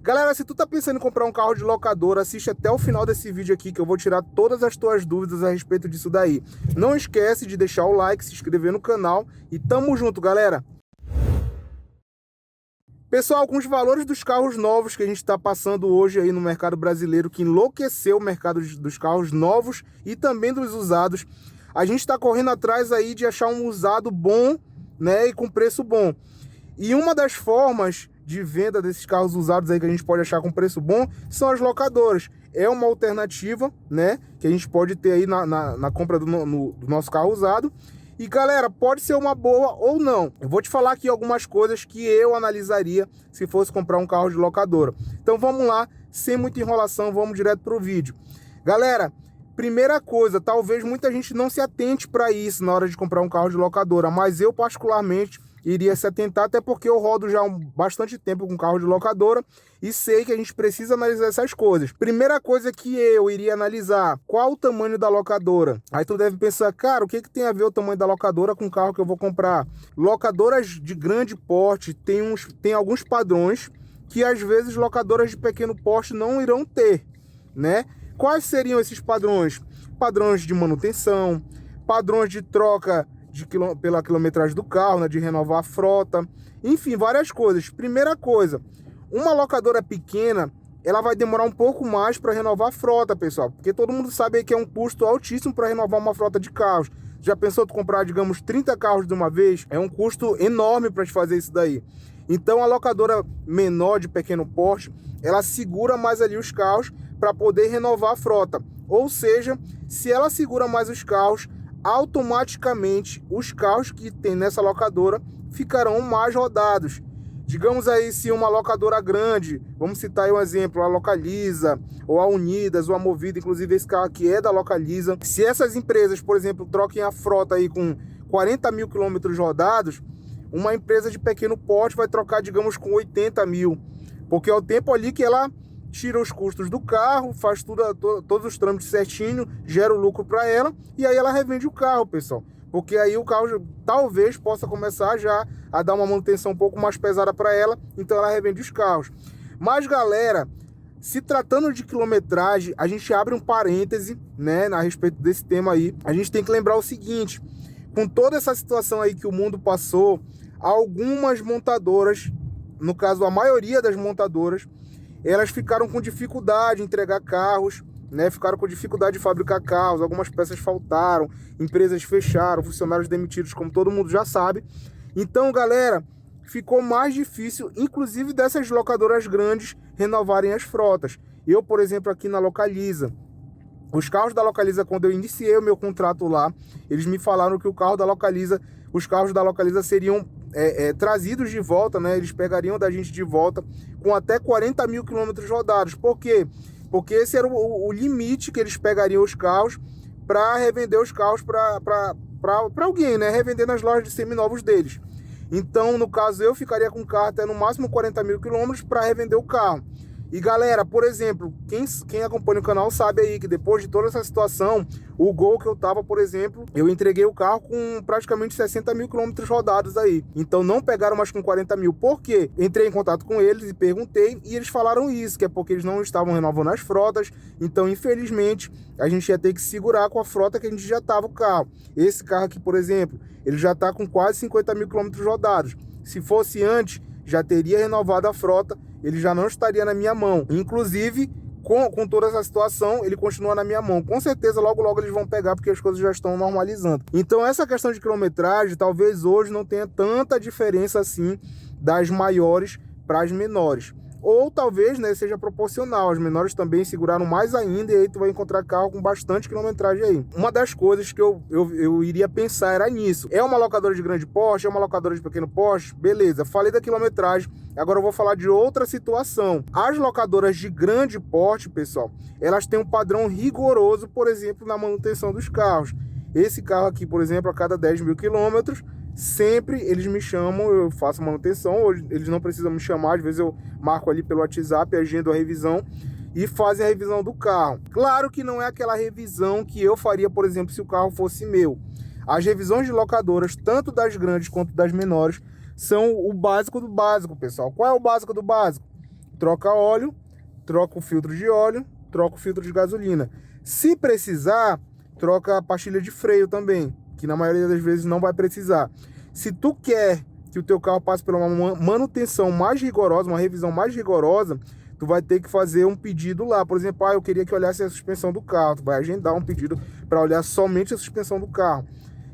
Galera, se tu tá pensando em comprar um carro de locadora, assiste até o final desse vídeo aqui que eu vou tirar todas as tuas dúvidas a respeito disso daí. Não esquece de deixar o like, se inscrever no canal e tamo junto, galera! Pessoal, com os valores dos carros novos que a gente está passando hoje aí no mercado brasileiro, que enlouqueceu o mercado dos carros novos e também dos usados, a gente está correndo atrás aí de achar um usado bom, né, e com preço bom. E uma das formas de venda desses carros usados aí que a gente pode achar com preço bom são as locadoras. É uma alternativa, né, que a gente pode ter aí na compra do nosso carro usado. E galera, pode ser uma boa ou não. Eu vou te falar aqui algumas coisas que eu analisaria se fosse comprar um carro de locadora. Então vamos lá, sem muita enrolação, vamos direto pro vídeo. Galera, primeira coisa, talvez muita gente não se atente para isso na hora de comprar um carro de locadora, mas eu particularmente iria se atentar, até porque eu rodo já há bastante tempo com carro de locadora e sei que a gente precisa analisar essas coisas. Primeira coisa que eu iria analisar, qual o tamanho da locadora? Aí tu deve pensar, cara, o que tem a ver o tamanho da locadora com o carro que eu vou comprar? Locadoras de grande porte tem alguns padrões que às vezes locadoras de pequeno porte não irão ter, né? Quais seriam esses padrões? Padrões de manutenção, padrões de troca pela quilometragem do carro, né, de renovar a frota, enfim, várias coisas. Primeira coisa, uma locadora pequena, ela vai demorar um pouco mais para renovar a frota, pessoal, porque todo mundo sabe que é um custo altíssimo para renovar uma frota de carros. Já pensou tu comprar, digamos, 30 carros de uma vez? É um custo enorme para te fazer isso daí. Então a locadora menor de pequeno porte, ela segura mais ali os carros para poder renovar a frota. Ou seja, se ela segura mais os carros, automaticamente os carros que tem nessa locadora ficarão mais rodados. Digamos aí, se uma locadora grande, vamos citar aí um exemplo, a Localiza, ou a Unidas, ou a Movida, inclusive esse carro aqui é da Localiza. Se essas empresas, por exemplo, troquem a frota aí com 40 mil quilômetros rodados, uma empresa de pequeno porte vai trocar, digamos, com 80 mil, porque é o tempo ali que ela tira os custos do carro, faz todos os trâmites certinho, gera o lucro para ela e aí ela revende o carro, pessoal. Porque aí o carro talvez possa começar já a dar uma manutenção um pouco mais pesada para ela, então ela revende os carros. Mas galera, se tratando de quilometragem, a gente abre um parêntese, né, a respeito desse tema aí. A gente tem que lembrar o seguinte, com toda essa situação aí que o mundo passou, algumas montadoras, no caso a maioria das montadoras, elas ficaram com dificuldade em entregar carros, né? Ficaram com dificuldade de fabricar carros, algumas peças faltaram, empresas fecharam, funcionários demitidos, como todo mundo já sabe. Então, galera, ficou mais difícil, inclusive dessas locadoras grandes, renovarem as frotas. Eu, por exemplo, aqui na Localiza, os carros da Localiza, quando eu iniciei o meu contrato lá, eles me falaram que os carros da Localiza seriam trazidos de volta, né? Eles pegariam da gente de volta com até 40 mil quilômetros rodados. Por quê? Porque esse era o limite que eles pegariam os carros para revender os carros para alguém, né? Revender nas lojas de seminovos deles. Então, no caso, eu ficaria com o carro até no máximo 40 mil quilômetros para revender o carro. E galera, por exemplo, quem acompanha o canal sabe aí que depois de toda essa situação, o Gol que eu tava, por exemplo, eu entreguei o carro com praticamente 60 mil quilômetros rodados aí. Então não pegaram mais com 40 mil. Por quê? Entrei em contato com eles e perguntei e eles falaram isso, que é porque eles não estavam renovando as frotas. Então, infelizmente, a gente ia ter que segurar com a frota que a gente já tava o carro. Esse carro aqui, por exemplo, ele já tá com quase 50 mil quilômetros rodados. Se fosse antes, já teria renovado a frota, ele já não estaria na minha mão. Inclusive, com toda essa situação, ele continua na minha mão. Com certeza, logo eles vão pegar, porque as coisas já estão normalizando. Então, essa questão de quilometragem, talvez hoje não tenha tanta diferença assim das maiores para as menores. Ou talvez, né, seja proporcional. As menores também seguraram mais ainda e aí tu vai encontrar carro com bastante quilometragem aí. Uma das coisas que eu iria pensar era nisso. É uma locadora de grande porte? É uma locadora de pequeno porte? Beleza, falei da quilometragem. Agora eu vou falar de outra situação. As locadoras de grande porte, pessoal, elas têm um padrão rigoroso, por exemplo, na manutenção dos carros. Esse carro aqui, por exemplo, a cada 10 mil quilômetros, sempre eles me chamam, eu faço manutenção, hoje eles não precisam me chamar, às vezes eu marco ali pelo WhatsApp, agendo a revisão e fazem a revisão do carro. Claro que não é aquela revisão que eu faria, por exemplo, se o carro fosse meu. As revisões de locadoras, tanto das grandes quanto das menores, são o básico do básico, pessoal. Qual é o básico do básico? troca óleo, troca o filtro de óleo, troca o filtro de gasolina. Se precisar, troca a pastilha de freio também, que na maioria das vezes não vai precisar. Se tu quer que o teu carro passe por uma manutenção mais rigorosa, uma revisão mais rigorosa, tu vai ter que fazer um pedido lá. Por exemplo, eu queria que olhasse a suspensão do carro. Tu vai agendar um pedido para olhar somente a suspensão do carro.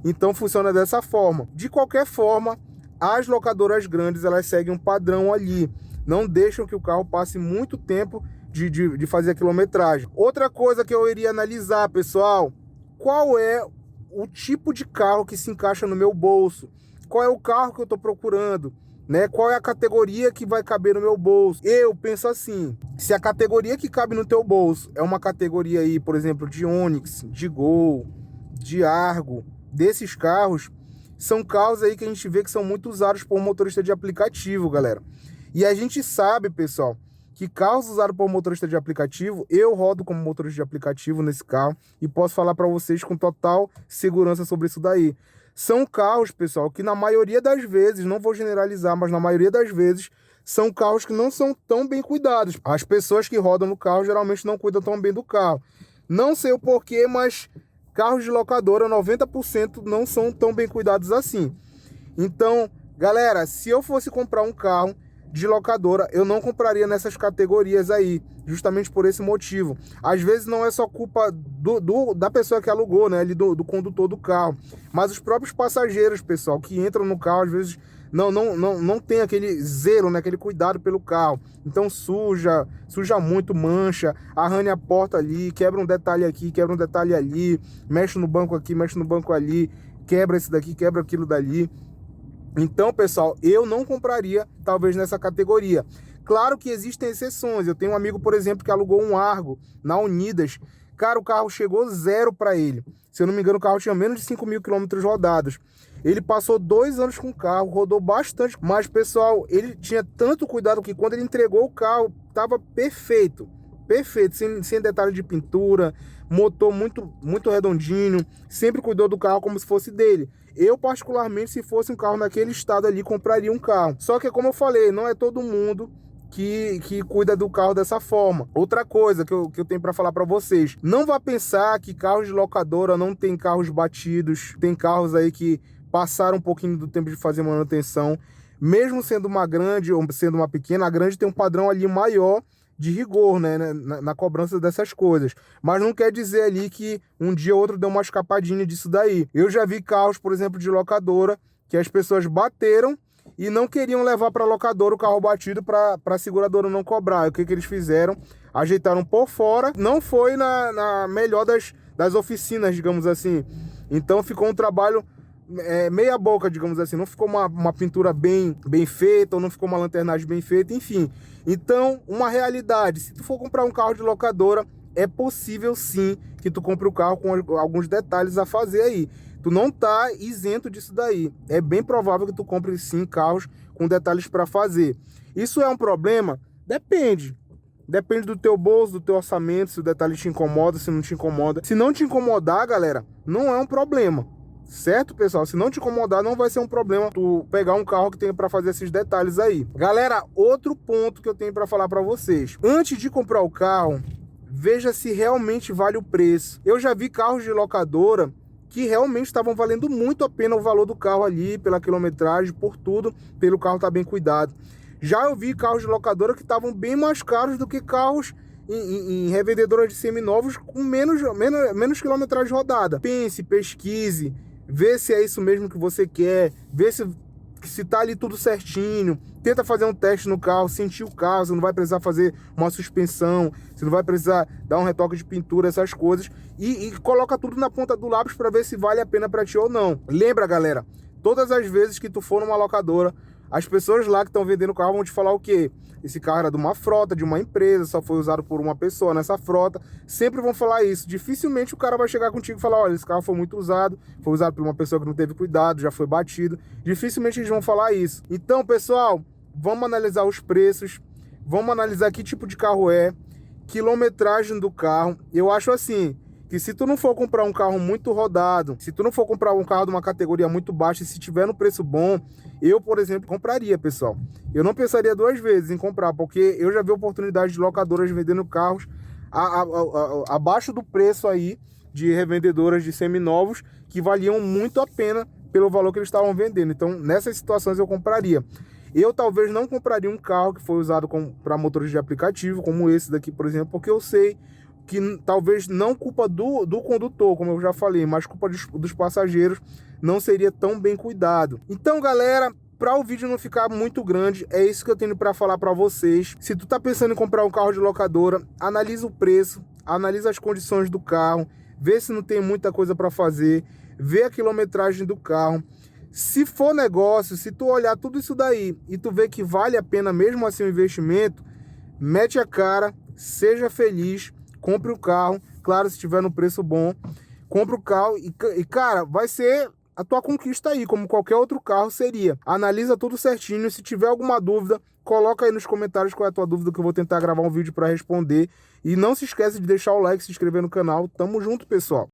Então funciona dessa forma. De qualquer forma, as locadoras grandes, elas seguem um padrão ali. Não deixam que o carro passe muito tempo de fazer a quilometragem. Outra coisa que eu iria analisar, pessoal, qual é o tipo de carro que se encaixa no meu bolso? Qual é o carro que eu estou procurando? Né? Qual é a categoria que vai caber no meu bolso? Eu penso assim, se a categoria que cabe no teu bolso é uma categoria aí, por exemplo, de Onix, de Gol, de Argo, desses carros, são carros aí que a gente vê que são muito usados por motorista de aplicativo, galera. E a gente sabe, pessoal, que carros usados por motorista de aplicativo, eu rodo como motorista de aplicativo nesse carro e posso falar para vocês com total segurança sobre isso daí. São carros, pessoal, que na maioria das vezes, não vou generalizar, mas na maioria das vezes, são carros que não são tão bem cuidados. As pessoas que rodam no carro geralmente não cuidam tão bem do carro. Não sei o porquê, mas carros de locadora, 90% não são tão bem cuidados assim. Então, galera, se eu fosse comprar um carro de locadora, eu não compraria nessas categorias aí, justamente por esse motivo. Às vezes não é só culpa da pessoa que alugou, né, ali do condutor do carro, mas os próprios passageiros, pessoal, que entram no carro, às vezes não tem aquele zelo, né, aquele cuidado pelo carro. Então suja muito, mancha, arranha a porta ali, quebra um detalhe aqui, quebra um detalhe ali, mexe no banco aqui, mexe no banco ali, quebra esse daqui, quebra aquilo dali. Então, pessoal, eu não compraria, talvez, nessa categoria. Claro que existem exceções. Eu tenho um amigo, por exemplo, que alugou um Argo na Unidas. Cara, o carro chegou zero para ele. Se eu não me engano, o carro tinha menos de 5 mil quilômetros rodados. Ele passou 2 anos com o carro, rodou bastante. Mas, pessoal, ele tinha tanto cuidado que quando ele entregou o carro, estava perfeito. Perfeito, sem detalhe de pintura, motor muito redondinho, sempre cuidou do carro como se fosse dele. Eu, particularmente, se fosse um carro naquele estado ali, compraria um carro. Só que, como eu falei, não é todo mundo que cuida do carro dessa forma. Outra coisa que eu tenho para falar para vocês, não vá pensar que carros de locadora não tem carros batidos, tem carros aí que passaram um pouquinho do tempo de fazer manutenção. Mesmo sendo uma grande ou sendo uma pequena, a grande tem um padrão ali maior de rigor, né, na cobrança dessas coisas. Mas não quer dizer ali que um dia ou outro deu uma escapadinha disso daí. Eu já vi carros, por exemplo, de locadora, que as pessoas bateram e não queriam levar para a locadora o carro batido para a seguradora não cobrar. O que eles fizeram? Ajeitaram por fora. Não foi na melhor das oficinas, digamos assim. Então ficou um trabalho meia boca, digamos assim. Não ficou uma pintura bem feita, ou não ficou uma lanternagem bem feita, enfim. Então, uma realidade, se tu for comprar um carro de locadora, é possível sim que tu compre o carro com alguns detalhes a fazer aí. Tu não tá isento disso daí. É bem provável que tu compre sim carros com detalhes para fazer. Isso é um problema? Depende. Depende do teu bolso, do teu orçamento, se o detalhe te incomoda, se não te incomoda. Se não te incomodar, galera, não é um problema. Certo, pessoal? Se não te incomodar, não vai ser um problema tu pegar um carro que tenha para fazer esses detalhes aí. Galera, outro ponto que eu tenho para falar para vocês. Antes de comprar o carro, veja se realmente vale o preço. Eu já vi carros de locadora que realmente estavam valendo muito a pena o valor do carro ali, pela quilometragem, por tudo, pelo carro estar bem cuidado. Já eu vi carros de locadora que estavam bem mais caros do que carros em revendedoras de seminovos com menos quilometragem rodada. Pense, pesquise, vê se é isso mesmo que você quer, vê se tá ali tudo certinho, tenta fazer um teste no carro, sentir o carro, você não vai precisar fazer uma suspensão, você não vai precisar dar um retoque de pintura, essas coisas, e coloca tudo na ponta do lápis para ver se vale a pena para ti ou não. Lembra, galera, todas as vezes que tu for numa locadora, as pessoas lá que estão vendendo o carro vão te falar o quê? Esse carro era de uma frota, de uma empresa, só foi usado por uma pessoa nessa frota. Sempre vão falar isso. Dificilmente o cara vai chegar contigo e falar, olha, esse carro foi muito usado, foi usado por uma pessoa que não teve cuidado, já foi batido. Dificilmente eles vão falar isso. Então, pessoal, vamos analisar os preços, vamos analisar que tipo de carro é, quilometragem do carro. Eu acho assim, que se tu não for comprar um carro muito rodado, se tu não for comprar um carro de uma categoria muito baixa, e se tiver no preço bom, eu, por exemplo, compraria, pessoal. Eu não pensaria duas vezes em comprar, porque eu já vi oportunidade de locadoras vendendo carros abaixo do preço aí de revendedoras de seminovos que valiam muito a pena pelo valor que eles estavam vendendo. Então, nessas situações eu compraria. Eu talvez não compraria um carro que foi usado para motores de aplicativo, como esse daqui, por exemplo, porque eu sei que talvez não culpa do condutor, como eu já falei, mas culpa dos passageiros, não seria tão bem cuidado. Então, galera, para o vídeo não ficar muito grande, é isso que eu tenho para falar para vocês. Se tu tá pensando em comprar um carro de locadora, analisa o preço, analisa as condições do carro, vê se não tem muita coisa para fazer, vê a quilometragem do carro. Se for negócio, se tu olhar tudo isso daí e tu vê que vale a pena mesmo assim o investimento, mete a cara, seja feliz, compre o carro, claro, se tiver no preço bom, compre o carro e cara, vai ser a tua conquista aí, como qualquer outro carro seria. Analisa tudo certinho, se tiver alguma dúvida, coloca aí nos comentários qual é a tua dúvida que eu vou tentar gravar um vídeo para responder. E não se esquece de deixar o like, se inscrever no canal. Tamo junto, pessoal!